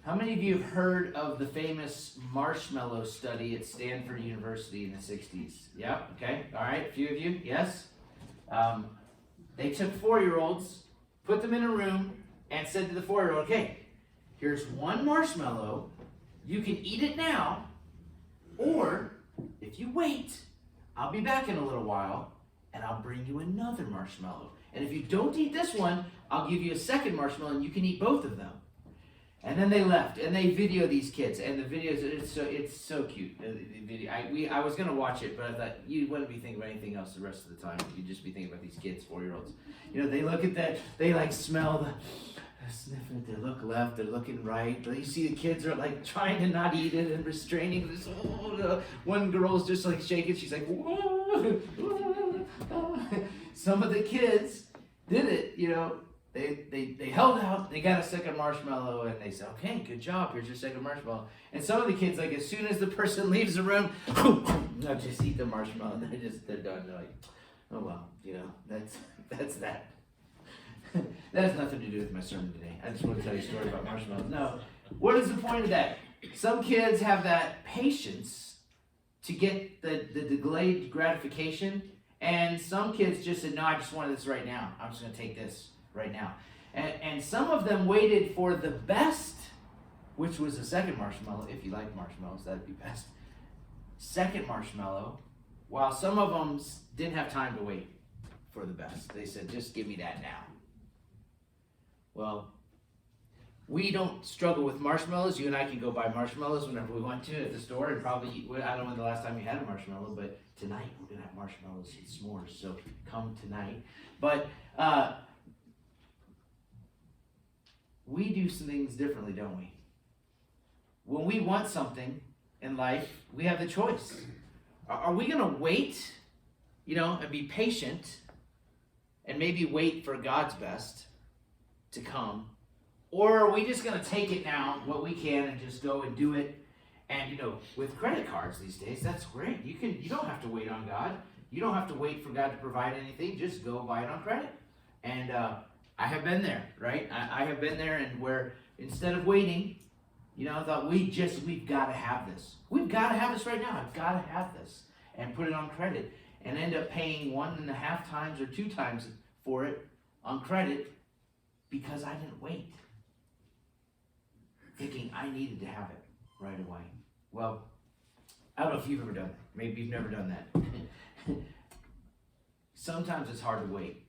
How many of you have heard of the famous marshmallow study at Stanford University in the 60s? Yeah, okay, all right, a few of you, yes? They took 4-year-olds, put them in a room, and said to the 4-year-old, okay, here's one marshmallow, you can eat it now, or if you wait, I'll be back in a little while, and I'll bring you another marshmallow. And if you don't eat this one, I'll give you a second marshmallow, and you can eat both of them. And then they left, and they video these kids, and the videos, it's so cute. The video, I was going to watch it, but I thought you wouldn't be thinking about anything else the rest of the time. You'd just be thinking about these kids, 4-year-olds. You know, they look at that, they like smell they're sniffing it, they look left, they're looking right. You see the kids are like trying to not eat it and restraining this. One girl's just like shaking, she's like, whoa. Some of the kids did it, you know. They held out, they got a second marshmallow, and they said, okay, good job, here's your second marshmallow. And some of the kids, like, as soon as the person leaves the room, they'll just eat the marshmallow. They're done. They're like, oh, well, you know, that's that. That has nothing to do with my sermon today. I just want to tell you a story about marshmallows. No, what is the point of that? Some kids have that patience to get the delayed gratification, and some kids just said, no, I just want this right now. I'm just going to take this right now. And some of them waited for the best, which was the second marshmallow. If you like marshmallows, that'd be best. Second marshmallow, while some of them didn't have time to wait for the best. They said, just give me that now. Well, we don't struggle with marshmallows. You and I can go buy marshmallows whenever we want to at the store, and probably, I don't know when the last time you had a marshmallow, but tonight we're going to have marshmallows and s'mores, so come tonight. But we do some things differently, don't we? When we want something in life, we have the choice. Are we going to wait, you know, and be patient and maybe wait for God's best to come? Or are we just going to take it now, what we can, and just go and do it? And, you know, with credit cards these days, that's great. You don't have to wait on God. You don't have to wait for God to provide anything. Just go buy it on credit. And I have been there, right? I have been there, and where instead of waiting, you know, I thought we've got to have this. We've got to have this right now. I've got to have this. And put it on credit. And end up paying 1.5 times or 2 times for it on credit because I didn't wait. Thinking I needed to have it right away. Well, I don't know if you've ever done that. Maybe you've never done that. Sometimes it's hard to wait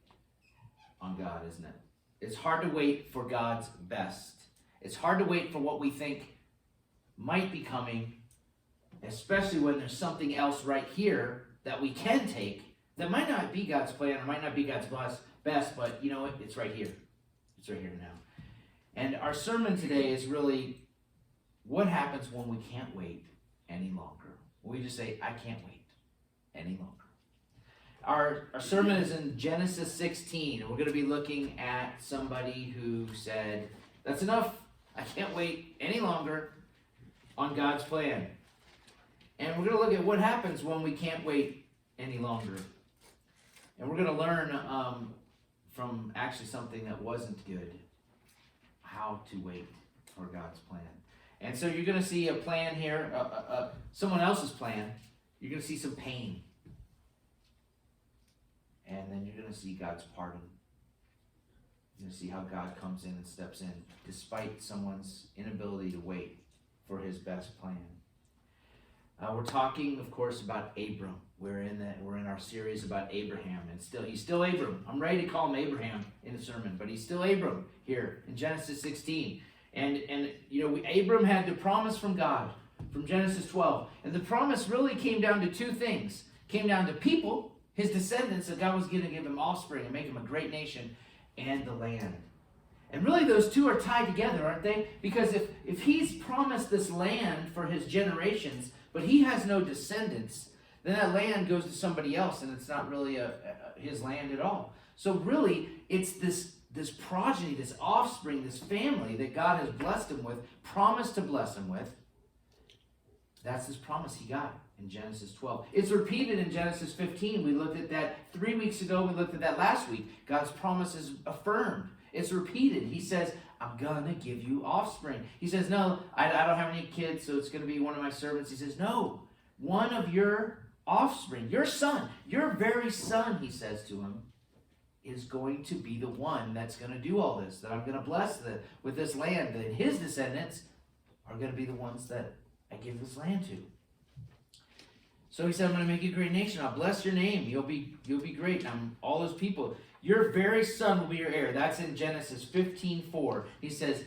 on God, isn't it? It's hard to wait for God's best. It's hard to wait for what we think might be coming, especially when there's something else right here that we can take that might not be God's plan or might not be God's best, but you know what? It's right here. It's right here now. And our sermon today is really what happens when we can't wait any longer. We just say, I can't wait any longer. Our sermon is in Genesis 16, and we're going to be looking at somebody who said, that's enough. I can't wait any longer on God's plan. And we're going to look at what happens when we can't wait any longer. And we're going to learn from actually something that wasn't good, how to wait for God's plan. And so you're going to see a plan here, someone else's plan. You're going to see some pain. And then you're going to see God's pardon. You're going to see how God comes in and steps in despite someone's inability to wait for his best plan. We're talking, of course, about Abram. We're in our series about Abraham, and he's still Abram. I'm ready to call him Abraham in the sermon, but he's still Abram here in Genesis 16. And you know, Abram had the promise from God from Genesis 12, and the promise really came down to 2 things. Came down to people, his descendants, that God was going to give him offspring and make him a great nation, and the land. And really those 2 are tied together, aren't they? Because if he's promised this land for his generations, but he has no descendants, then that land goes to somebody else, and it's not really his land at all. So really, it's this progeny, this offspring, this family that God has blessed him with, promised to bless him with. That's his promise he got in Genesis 12. It's repeated in Genesis 15. We looked at that 3 weeks ago. We looked at that last week. God's promise is affirmed. It's repeated. He says, I'm going to give you offspring. He says, no, I don't have any kids, so it's going to be one of my servants. He says, no, one of your offspring, your son, your very son, he says to him, is going to be the one that's going to do all this, that I'm going to bless with this land, that his descendants are going to be the ones that I give this land to. So he said, I'm going to make you a great nation. I'll bless your name. You'll be great. All those people. Your very son will be your heir. That's in Genesis 15:4. He says,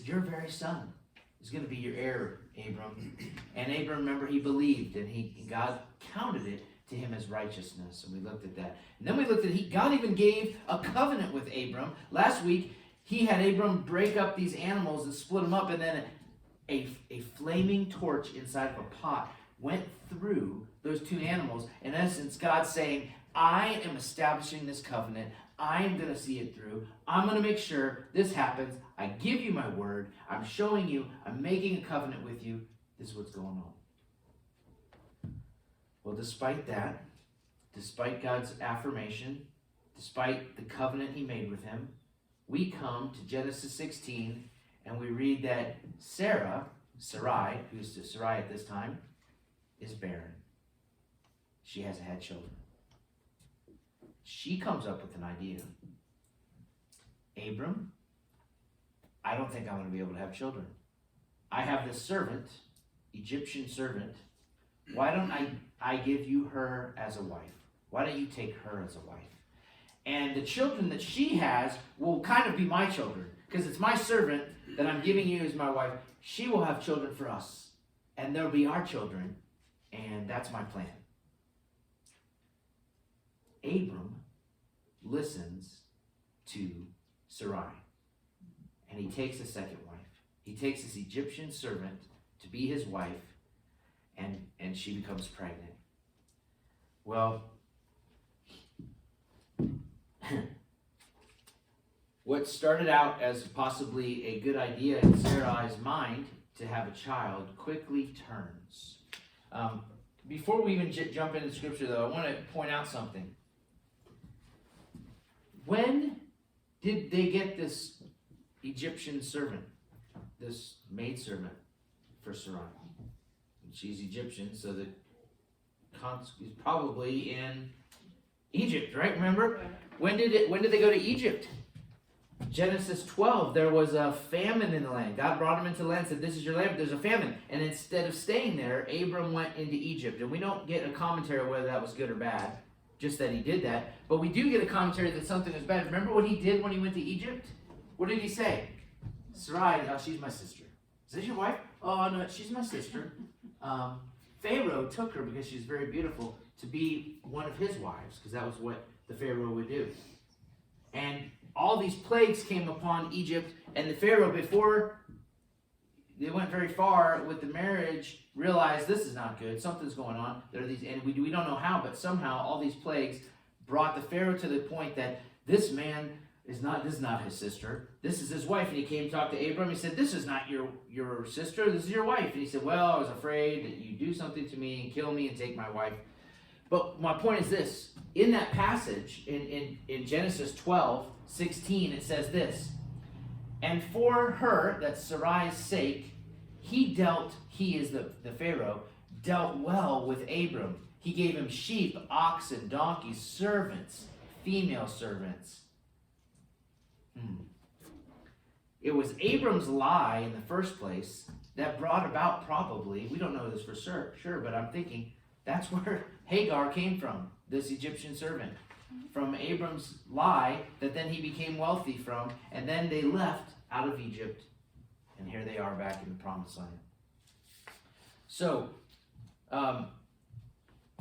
your very son is going to be your heir, Abram. And Abram, remember, he believed, and God counted it to him as righteousness. And we looked at that. And then we looked at, God even gave a covenant with Abram. Last week, he had Abram break up these animals and split them up, and then a flaming torch inside of a pot went through those two animals. In essence, God's saying, I am establishing this covenant. I am going to see it through. I'm going to make sure this happens. I give you my word. I'm showing you. I'm making a covenant with you. This is what's going on. Well, despite that, despite God's affirmation, despite the covenant he made with him, we come to Genesis 16 and we read that Sarai, who's Sarai at this time, is barren. She hasn't had children. She comes up with an idea. Abram, I don't think I'm going to be able to have children. I have this servant, Egyptian servant. Why don't I give you her as a wife? Why don't you take her as a wife? And the children that she has will kind of be my children, because it's my servant that I'm giving you as my wife. She will have children for us, and they'll be our children, and that's my plan. Abram listens to Sarai, and he takes a second wife. He takes this Egyptian servant to be his wife, and she becomes pregnant. Well, what started out as possibly a good idea in Sarai's mind to have a child quickly turns. Before we even jump into Scripture, though, I want to point out something. When did they get this Egyptian servant, this maidservant for Sarai? She's Egyptian, so the is probably in Egypt, right? Remember? When did they go to Egypt? Genesis 12, there was a famine in the land. God brought them into the land and said, this is your land, but there's a famine. And instead of staying there, Abram went into Egypt. And we don't get a commentary whether that was good or bad, just that he did that. But we do get a commentary that something was bad. Remember what he did when he went to Egypt? What did he say? Sarai, oh, she's my sister. Is this your wife? Oh, no, she's my sister. Pharaoh took her because she's very beautiful to be one of his wives, because that was what the Pharaoh would do. And all these plagues came upon Egypt, and the Pharaoh, before they went very far with the marriage, realized this is not good. Something's going on. There are these, and we don't know how, but somehow all these plagues brought the Pharaoh to the point that this man this is not his sister. This is his wife. And he came to talk to Abram. He said, this is not your sister. This is your wife. And he said, well, I was afraid that you do something to me and kill me and take my wife. But my point is this. In that passage, in Genesis 12:16, it says this. And for her, that's Sarai's sake, he is the Pharaoh, dealt well with Abram. He gave him sheep, oxen, donkeys, servants, female servants. It was Abram's lie in the first place that brought about, probably, we don't know this for sure, but I'm thinking that's where Hagar came from, this Egyptian servant. From Abram's lie that then he became wealthy from, and then they left out of Egypt, and here they are back in the promised land. So,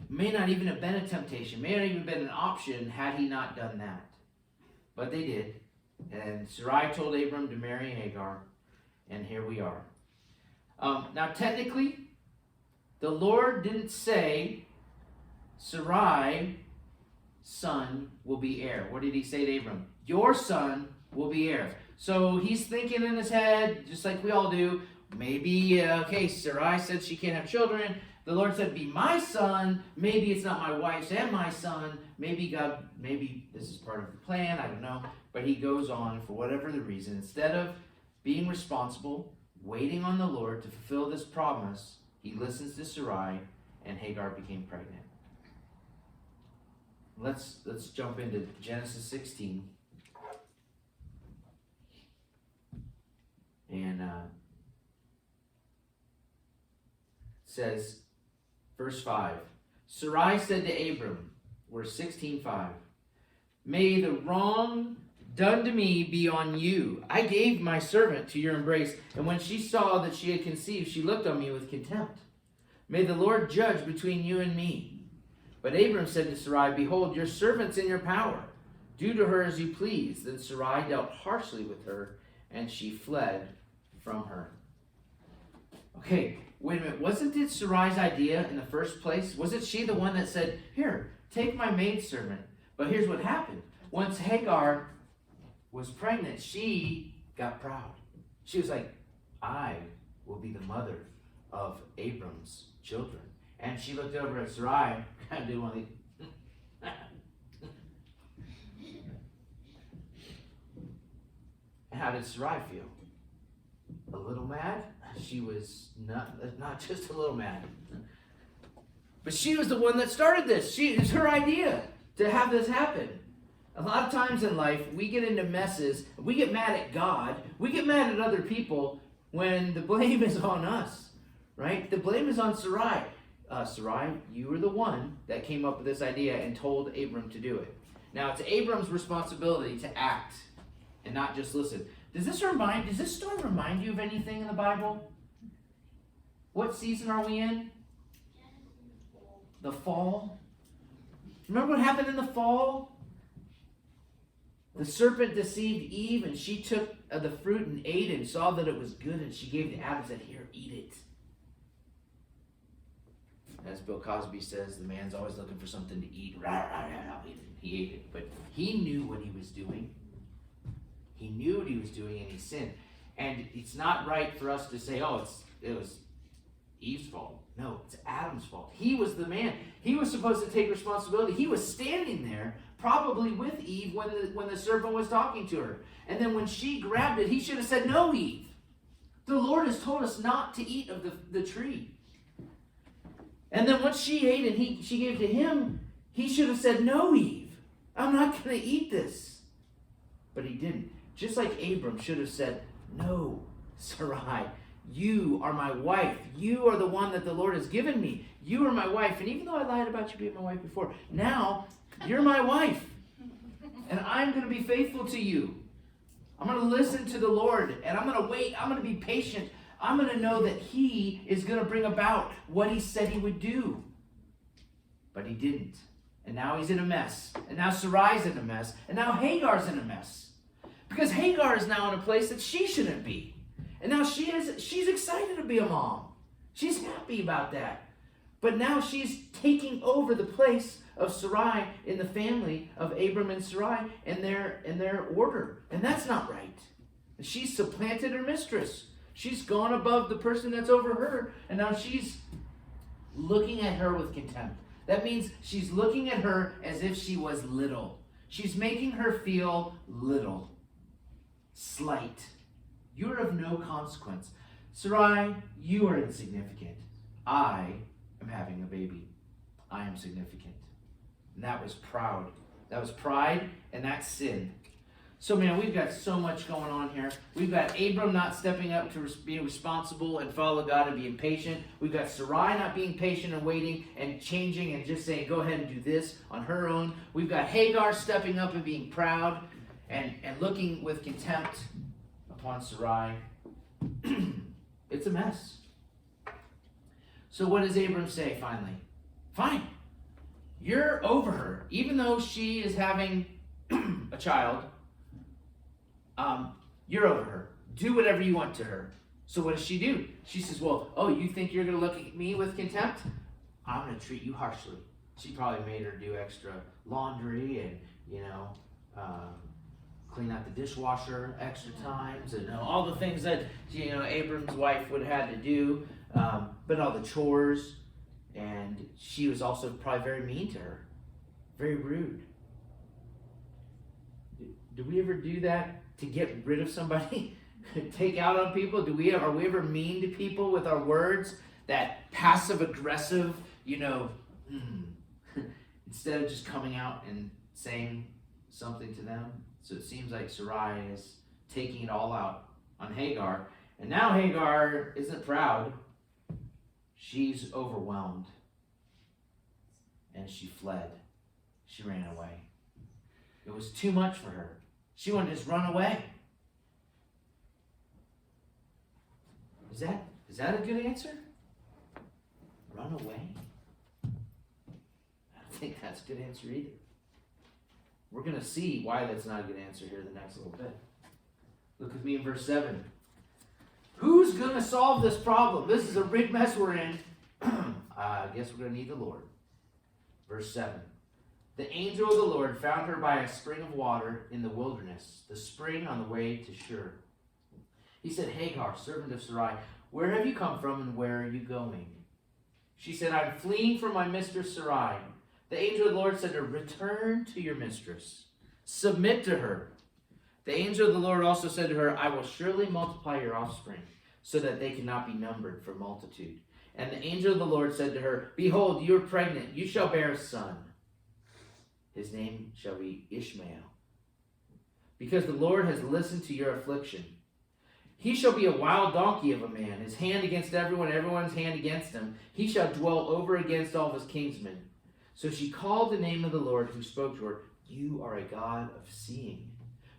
may not even have been a temptation, may not even have been an option had he not done that. But they did. And Sarai told Abram to marry Hagar, and here we are. Now, technically, the Lord didn't say Sarai's son will be heir. What did he say to Abram? Your son will be heir. So he's thinking in his head, just like we all do, maybe, okay, Sarai said she can't have children. The Lord said, be my son. Maybe it's not my wife's and my son. Maybe this is part of the plan. I don't know. But he goes on for whatever the reason. Instead of being responsible, waiting on the Lord to fulfill this promise, he listens to Sarai, and Hagar became pregnant. Let's jump into Genesis 16. And it says, verse 5, Sarai said to Abram, we're 16:5, may the wrong done to me be on you. I gave my servant to your embrace, and when she saw that she had conceived, she looked on me with contempt. May the Lord judge between you and me. But Abram said to Sarai, behold, your servant's in your power. Do to her as you please. Then Sarai dealt harshly with her, and she fled from her. Okay, wait a minute. Wasn't it Sarai's idea in the first place? Wasn't she the one that said, here, take my maidservant? But here's what happened. Once Hagar was pregnant, she got proud. She was like, I will be the mother of Abram's children. And she looked over at Sarai and did one of these. And how did Sarai feel? A little mad? She was not just a little mad. But she was the one that started this. It's her idea to have this happen. A lot of times in life, we get into messes. We get mad at God. We get mad at other people when the blame is on us, right? The blame is on Sarai. Sarai, you were the one that came up with this idea and told Abram to do it. Now, it's Abram's responsibility to act and not just listen. Does this story remind you of anything in the Bible? What season are we in? The fall. Remember what happened in the fall? The serpent deceived Eve, and she took of the fruit and ate and saw that it was good, and she gave to Adam and said, here, eat it. As Bill Cosby says, the man's always looking for something to eat. He ate it. But he knew what he was doing. He knew what he was doing, and he sinned. And it's not right for us to say, oh, it was Eve's fault. No, it's Adam's fault. He was the man. He was supposed to take responsibility. He was standing there, probably with Eve, when the serpent was talking to her. And then when she grabbed it, he should have said, no, Eve. The Lord has told us not to eat of the tree. And then once she ate and she gave to him, he should have said, no, Eve, I'm not going to eat this. But he didn't. Just like Abram should have said, no, Sarai, you are my wife. You are the one that the Lord has given me. You are my wife. And even though I lied about you being my wife before, now you're my wife. And I'm going to be faithful to you. I'm going to listen to the Lord. And I'm going to wait. I'm going to be patient. I'm going to know that he is going to bring about what he said he would do. But he didn't. And now he's in a mess. And now Sarai's in a mess. And now Hagar's in a mess. Because Hagar is now in a place that she shouldn't be. And now she's excited to be a mom. She's happy about that. But now she's taking over the place of Sarai in the family of Abram and Sarai in their order. And that's not right. And she's supplanted her mistress. She's gone above the person that's over her. And now she's looking at her with contempt. That means she's looking at her as if she was little. She's making her feel little. Slight. You are of no consequence. Sarai, you are insignificant. I am having a baby. I am significant. And that was proud. That was pride, and that's sin. So, man, we've got so much going on here. We've got Abram not stepping up to being responsible and follow God and being patient. We've got Sarai not being patient and waiting and changing and just saying, go ahead and do this on her own. We've got Hagar stepping up and being proud and looking with contempt upon Sarai. It's a mess. So what does Abram say finally? Fine. You're over her. Even though she is having a child, you're over her. Do whatever you want to her. So what does she do? She says, well, oh, you think you're going to look at me with contempt? I'm going to treat you harshly. She probably made her do extra laundry and, clean out the dishwasher extra times and all the things that, Abram's wife would have had to do. But all the chores. And she was also probably very mean to her, very rude. Do we ever do that to get rid of somebody? Take out on people? Are we ever mean to people with our words? That passive aggressive, instead of just coming out and saying something to them. So it seems like Sarai is taking it all out on Hagar. And now Hagar isn't proud. She's overwhelmed. And she fled. She ran away. It was too much for her. She wanted to just run away. Is that a good answer? Run away? I don't think that's a good answer either. We're going to see why that's not a good answer here in the next little bit. Look with me in verse 7. Who's going to solve this problem? This is a big mess we're in. I guess we're going to need the Lord. Verse 7. The angel of the Lord found her by a spring of water in the wilderness, the spring on the way to Shur. He said, Hagar, servant of Sarai, where have you come from and where are you going? She said, I'm fleeing from my mistress Sarai. The angel of the Lord said to her, return to your mistress. Submit to her. The angel of the Lord also said to her, I will surely multiply your offspring, so that they cannot be numbered for multitude. And the angel of the Lord said to her, behold, you are pregnant. You shall bear a son. His name shall be Ishmael. Because the Lord has listened to your affliction. He shall be a wild donkey of a man, his hand against everyone, everyone's hand against him. He shall dwell over against all of his kinsmen. So she called the name of the Lord who spoke to her, you are a God of seeing.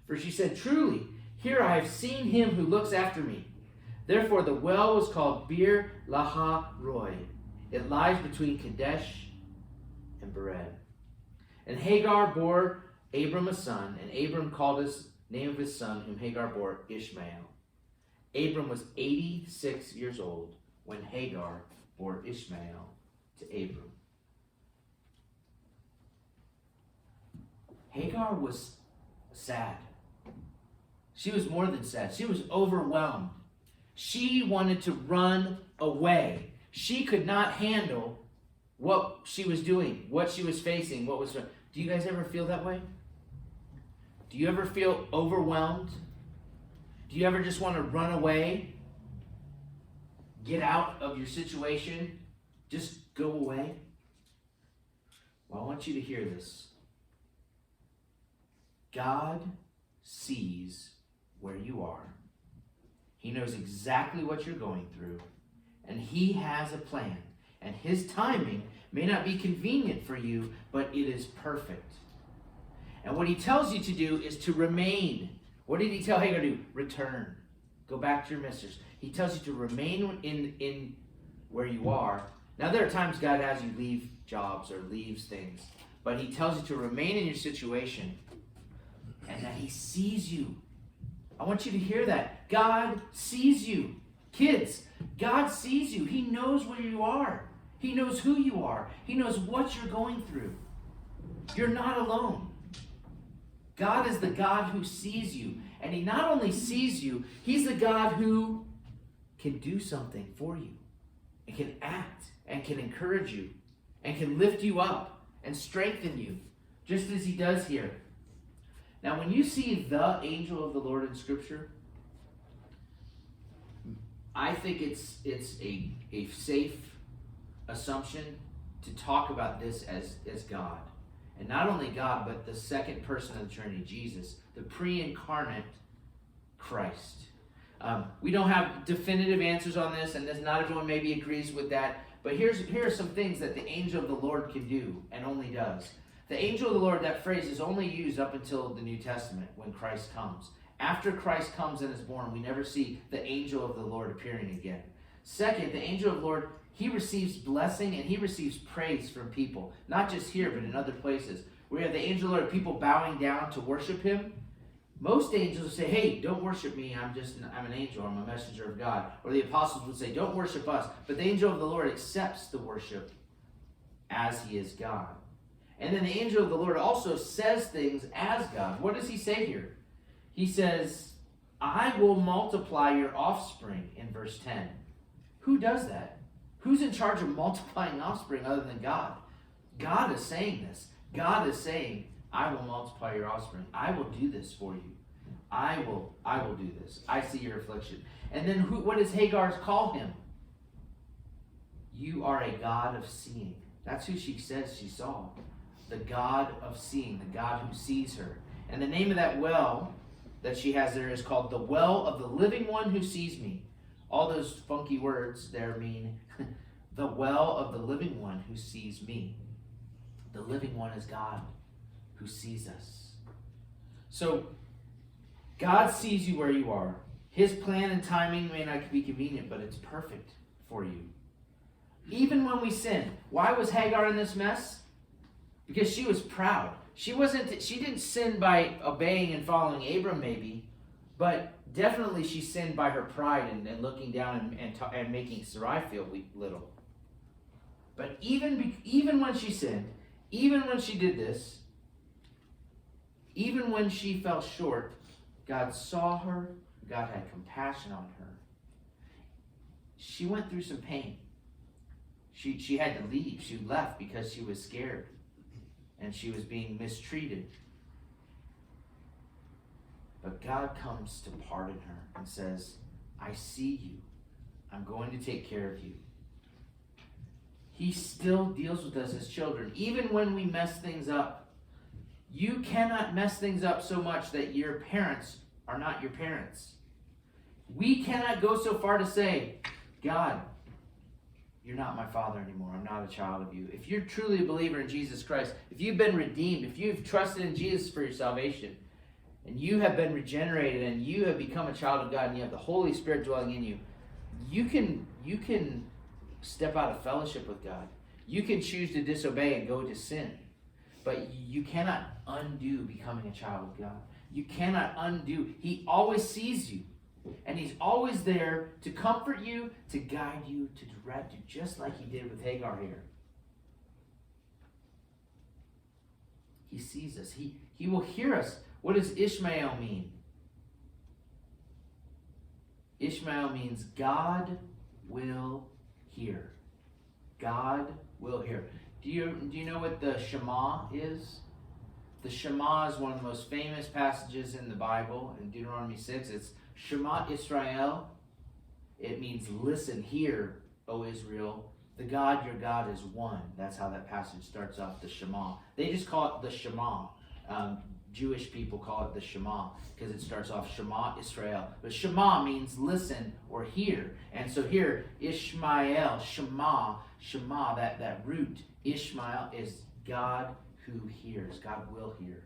For she said, truly, here I have seen him who looks after me. Therefore the well was called Bir Laha Roy. It lies between Kadesh and Bered. And Hagar bore Abram a son, and Abram called his name of his son, whom Hagar bore, Ishmael. Abram was 86 years old when Hagar bore Ishmael to Abram. Hagar was sad. She was more than sad. She was overwhelmed. She wanted to run away. She could not handle what she was doing, what she was facing, what was... Do you guys ever feel that way? Do you ever feel overwhelmed? Do you ever just want to run away? Get out of your situation? Just go away? Well, I want you to hear this. God sees where you are. He knows exactly what you're going through. And He has a plan. And His timing may not be convenient for you, but it is perfect. And what He tells you to do is to remain. What did He tell Hagar to do? Return. Go back to your mistress. He tells you to remain in where you are. Now, there are times God has you leave jobs or leaves things. But He tells you to remain in your situation and that He sees you. I want you to hear that. God sees you. Kids, God sees you. He knows where you are. He knows who you are. He knows what you're going through. You're not alone. God is the God who sees you. And He not only sees you, He's the God who can do something for you. And can act and can encourage you. And can lift you up and strengthen you. Just as He does here. Now, when you see the angel of the Lord in Scripture, I think it's a safe assumption to talk about this as God. And not only God, but the second person of the Trinity, Jesus, the pre-incarnate Christ. We don't have definitive answers on this, and not everyone maybe agrees with that. But here are some things that the angel of the Lord can do and only does. The angel of the Lord, that phrase is only used up until the New Testament when Christ comes. After Christ comes and is born, we never see the angel of the Lord appearing again. Second, the angel of the Lord, he receives blessing and he receives praise from people. Not just here, but in other places. We have the angel of the Lord, people bowing down to worship him. Most angels will say, hey, don't worship me, I'm an angel, I'm a messenger of God. Or the apostles would say, don't worship us. But the angel of the Lord accepts the worship as he is God. And then the angel of the Lord also says things as God. What does he say here? He says, I will multiply your offspring in verse 10. Who does that? Who's in charge of multiplying offspring other than God? God is saying this. God is saying, I will multiply your offspring. I will do this for you. I will do this. I see your affliction. And then what does Hagar call him? You are a God of seeing. That's who she says she saw. The God of seeing, the God who sees her. And the name of that well that she has there is called the well of the living one who sees me. All those funky words there mean the well of the living one who sees me. The living one is God who sees us. So God sees you where you are. His plan and timing may not be convenient, but it's perfect for you. Even when we sin. Why was Hagar in this mess? Because she was proud. She didn't sin by obeying and following Abram maybe, but definitely she sinned by her pride and looking down and making Sarai feel little. But even when she sinned, even when she did this, even when she fell short, God saw her. God had compassion on her. She went through some pain. She had to leave. She left because she was scared and she was being mistreated. But God comes to pardon her and says, I see you. I'm going to take care of you. He still deals with us as children, even when we mess things up. You cannot mess things up so much that your parents are not your parents. We cannot go so far to say, God, you're not my father anymore. I'm not a child of you. If you're truly a believer in Jesus Christ, if you've been redeemed, if you've trusted in Jesus for your salvation, and you have been regenerated, and you have become a child of God, and you have the Holy Spirit dwelling in you, you can step out of fellowship with God. You can choose to disobey and go to sin. But you cannot undo becoming a child of God. You cannot undo. He always sees you. And he's always there to comfort you, to guide you, to direct you, just like he did with Hagar here. He sees us. He will hear us. What does Ishmael mean? Ishmael means God will hear. God will hear. Do you know what the Shema is? The Shema is one of the most famous passages in the Bible. In Deuteronomy 6, it's Shema Israel. It means listen, hear, O Israel. The God, your God, is one. That's how that passage starts off, the Shema. They just call it the Shema. Jewish people call it the Shema because it starts off Shema Israel. But Shema means listen or hear. And so here, Ishmael, Shema, that root, Ishmael is God who hears. God will hear.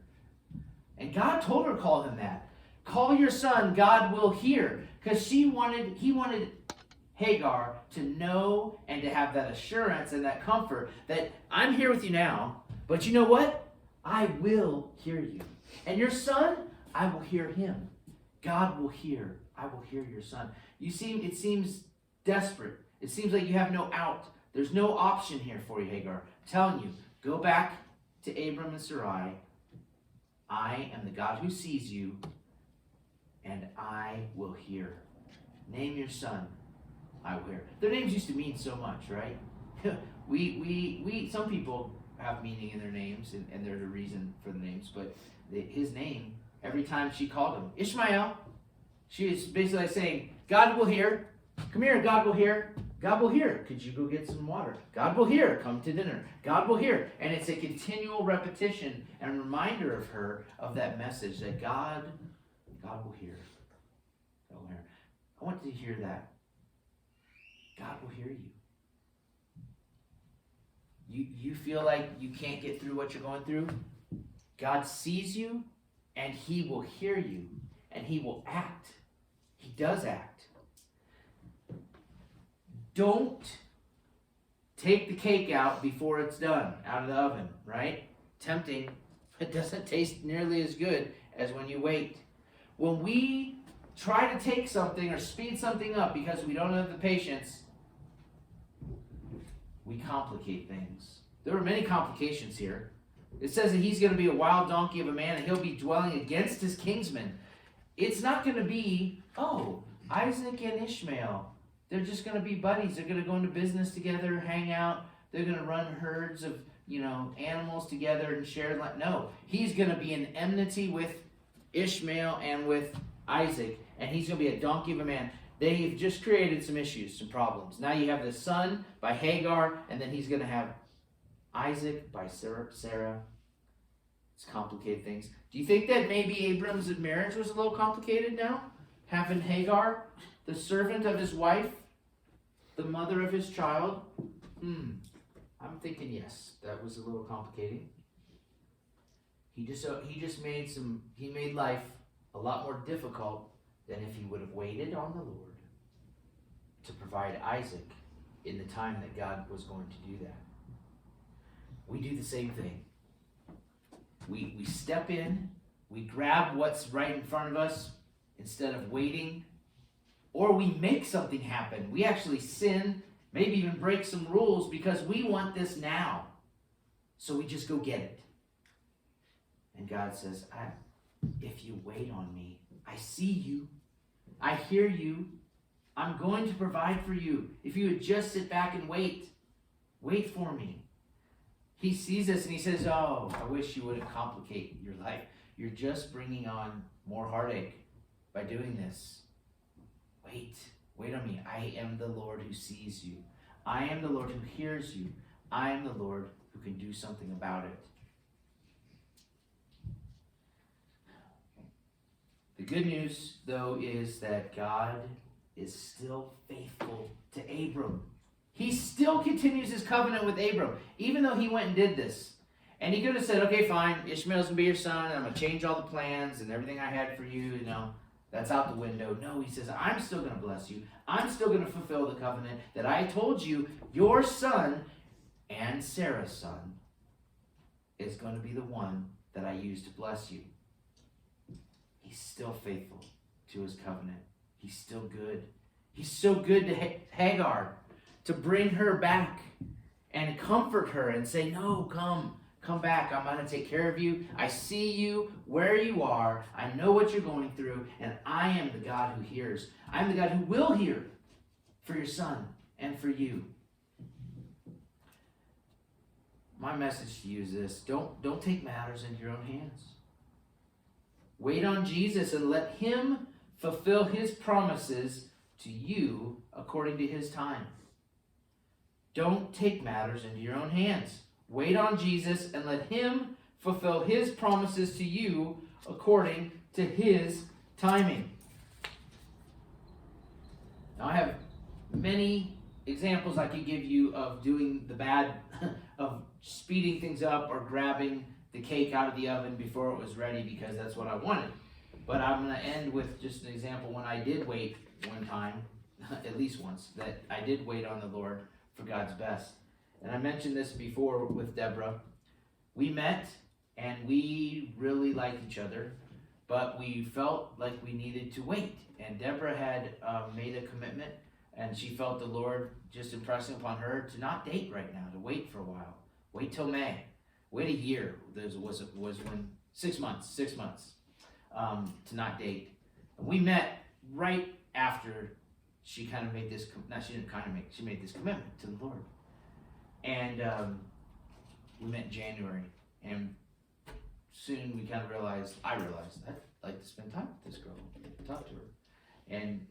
And God told her to call him that. Call your son, God will hear. Because he wanted Hagar to know and to have that assurance and that comfort that I'm here with you now, but you know what? I will hear you. And your son, I will hear him. God will hear. I will hear your son. It seems desperate. It seems like you have no out. There's no option here for you, Hagar. I'm telling you, go back to Abram and Sarai. I am the God who sees you, and I will hear. Name your son. I will hear. Their names used to mean so much, right? we some people have meaning in their names, and there's a reason for the names, but his name, every time she called him, Ishmael, she was basically saying, God will hear. Come here, God will hear. God will hear. Could you go get some water? God will hear. Come to dinner. God will hear. And it's a continual repetition and reminder of her of that message that God will hear. God will hear. I want to hear that. God will hear you. You feel like you can't get through what you're going through? God sees you, and he will hear you, and he will act. He does act. Don't take the cake out before it's done, out of the oven, right? Tempting. It doesn't taste nearly as good as when you wait. When we try to take something or speed something up because we don't have the patience, we complicate things. There are many complications here. It says that he's going to be a wild donkey of a man and he'll be dwelling against his kinsmen. It's not going to be, Isaac and Ishmael, they're just going to be buddies. They're going to go into business together, hang out. They're going to run herds of, animals together and share. No, he's going to be in enmity with Ishmael and with Isaac, and he's going to be a donkey of a man. They've just created some issues, some problems. Now you have the son by Hagar, and then he's going to have Isaac by Sarah. It's complicated things. Do you think that maybe Abram's marriage was a little complicated now? Having Hagar, the servant of his wife, the mother of his child? I'm thinking yes, that was a little complicating. He made life a lot more difficult than if he would have waited on the Lord to provide Isaac in the time that God was going to do that. We do the same thing. We step in, we grab what's right in front of us instead of waiting, or we make something happen. We actually sin, maybe even break some rules because we want this now. So we just go get it. And God says, if you wait on me, I see you, I hear you, I'm going to provide for you. If you would just sit back and wait for me. He sees us and he says, oh, I wish you wouldn't complicate your life. You're just bringing on more heartache by doing this. Wait on me. I am the Lord who sees you. I am the Lord who hears you. I am the Lord who can do something about it. The good news, though, is that God is still faithful to Abram. He still continues his covenant with Abram, even though he went and did this. And he could have said, okay, fine, Ishmael's going to be your son, and I'm going to change all the plans and everything I had for you, that's out the window. No, he says, I'm still going to bless you. I'm still going to fulfill the covenant that I told you, your son and Sarah's son is going to be the one that I use to bless you. He's still faithful to his covenant. He's still good. He's so good to Hagar, to bring her back and comfort her and say, no, come back. I'm going to take care of you. I see you where you are. I know what you're going through, and I am the God who hears. I'm the God who will hear for your son and for you. My message to you is this: don't take matters into your own hands. Wait on Jesus and let him fulfill his promises to you according to his time. Don't take matters into your own hands. Wait on Jesus and let him fulfill his promises to you according to his timing. Now, I have many examples I could give you of doing the bad, of speeding things up or grabbing the cake out of the oven before it was ready because that's what I wanted. But I'm going to end with just an example when I did wait one time, at least once, that I did wait on the Lord for God's best. And I mentioned this before with Deborah. We met and we really liked each other, but we felt like we needed to wait. And Deborah had made a commitment, and she felt the Lord just impressing upon her to not date right now, to wait for a while. Wait till May. Wait a year. Was when 6 months to not date. And we met right after she kind of made this. She made this commitment to the Lord. And we met in January, and soon we kind of realized, I realized, I'd like to spend time with this girl, talk to her. And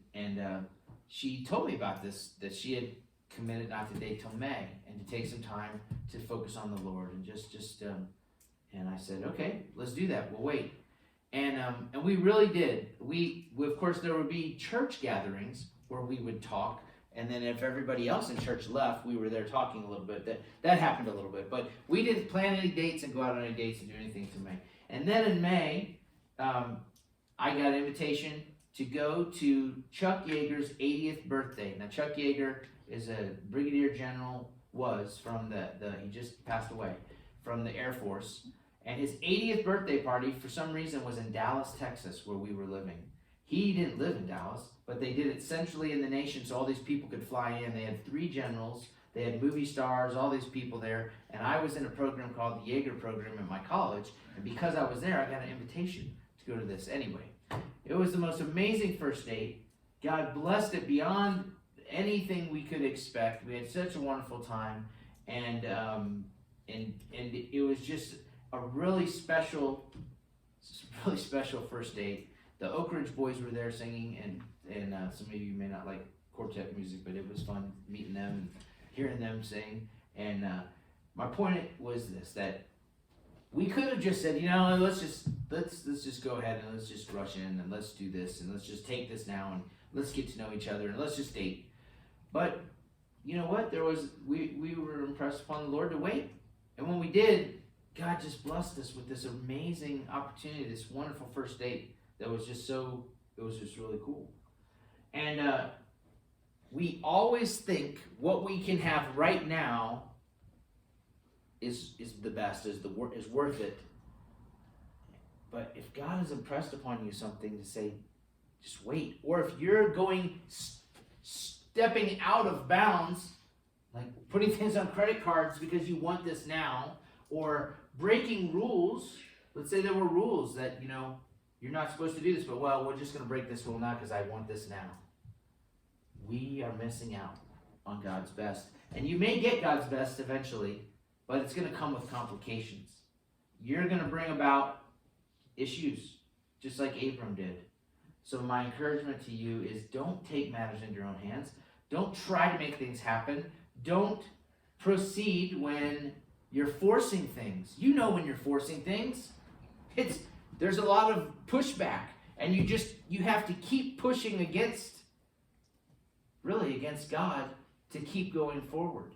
she told me about this, that she had committed not to date till May, and to take some time to focus on the Lord, and and I said, okay, let's do that, we'll wait. And we really did. We of course, there would be church gatherings where we would talk. And then if everybody else in church left, we were there talking a little bit. That happened a little bit. But we didn't plan any dates and go out on any dates and do anything till May. And then in May, I got an invitation to go to Chuck Yeager's 80th birthday. Now, Chuck Yeager is a brigadier general, from he just passed away, from the Air Force. And his 80th birthday party, for some reason, was in Dallas, Texas, where we were living. He didn't live in Dallas, but they did it centrally in the nation so all these people could fly in. They had 3 generals, they had movie stars, all these people there, and I was in a program called the Yeager Program at my college, and because I was there, I got an invitation to go to this anyway. It was the most amazing first date. God blessed it beyond anything we could expect. We had such a wonderful time, and it was just a really special first date. The Oak Ridge boys were there singing, and some of you may not like quartet music, but it was fun meeting them and hearing them sing. And my point was this, that we could have just said, let's just go ahead and let's just rush in and let's do this and let's just take this now and let's get to know each other and let's just date. But you know what? We were impressed upon the Lord to wait. And when we did, God just blessed us with this amazing opportunity, this wonderful first date that was just really cool. And we always think what we can have right now is the best, is worth it. But if God has impressed upon you something, to say, just wait. Or if you're going stepping out of bounds, like putting things on credit cards because you want this now, or breaking rules. Let's say there were rules that, you're not supposed to do this, but we're just going to break this rule now because I want this now. We are missing out on God's best. And you may get God's best eventually, but it's going to come with complications. You're going to bring about issues, just like Abram did. So my encouragement to you is, don't take matters into your own hands. Don't try to make things happen. Don't proceed when you're forcing things. You know when you're forcing things, there's a lot of pushback, and you have to keep pushing against God to keep going forward.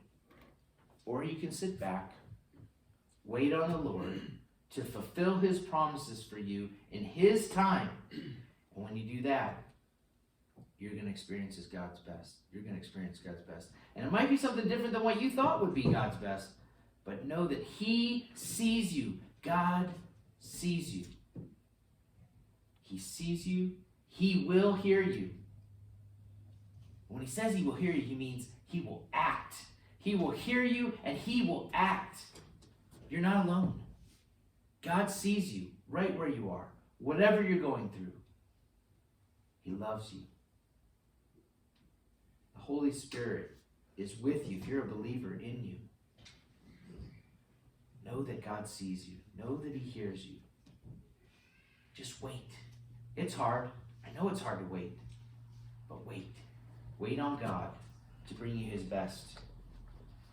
Or you can sit back, wait on the Lord to fulfill his promises for you in his time. And when you do that, you're going to experience God's best. You're going to experience God's best. And it might be something different than what you thought would be God's best. But know that he sees you. God sees you. He sees you. He will hear you. When he says he will hear you, he means he will act. He will hear you and he will act. You're not alone. God sees you right where you are, whatever you're going through. He loves you. The Holy Spirit is with you if you're a believer in you. Know that God sees you. Know that he hears you. Just wait. It's hard. I know it's hard to wait. But wait. Wait on God to bring you his best.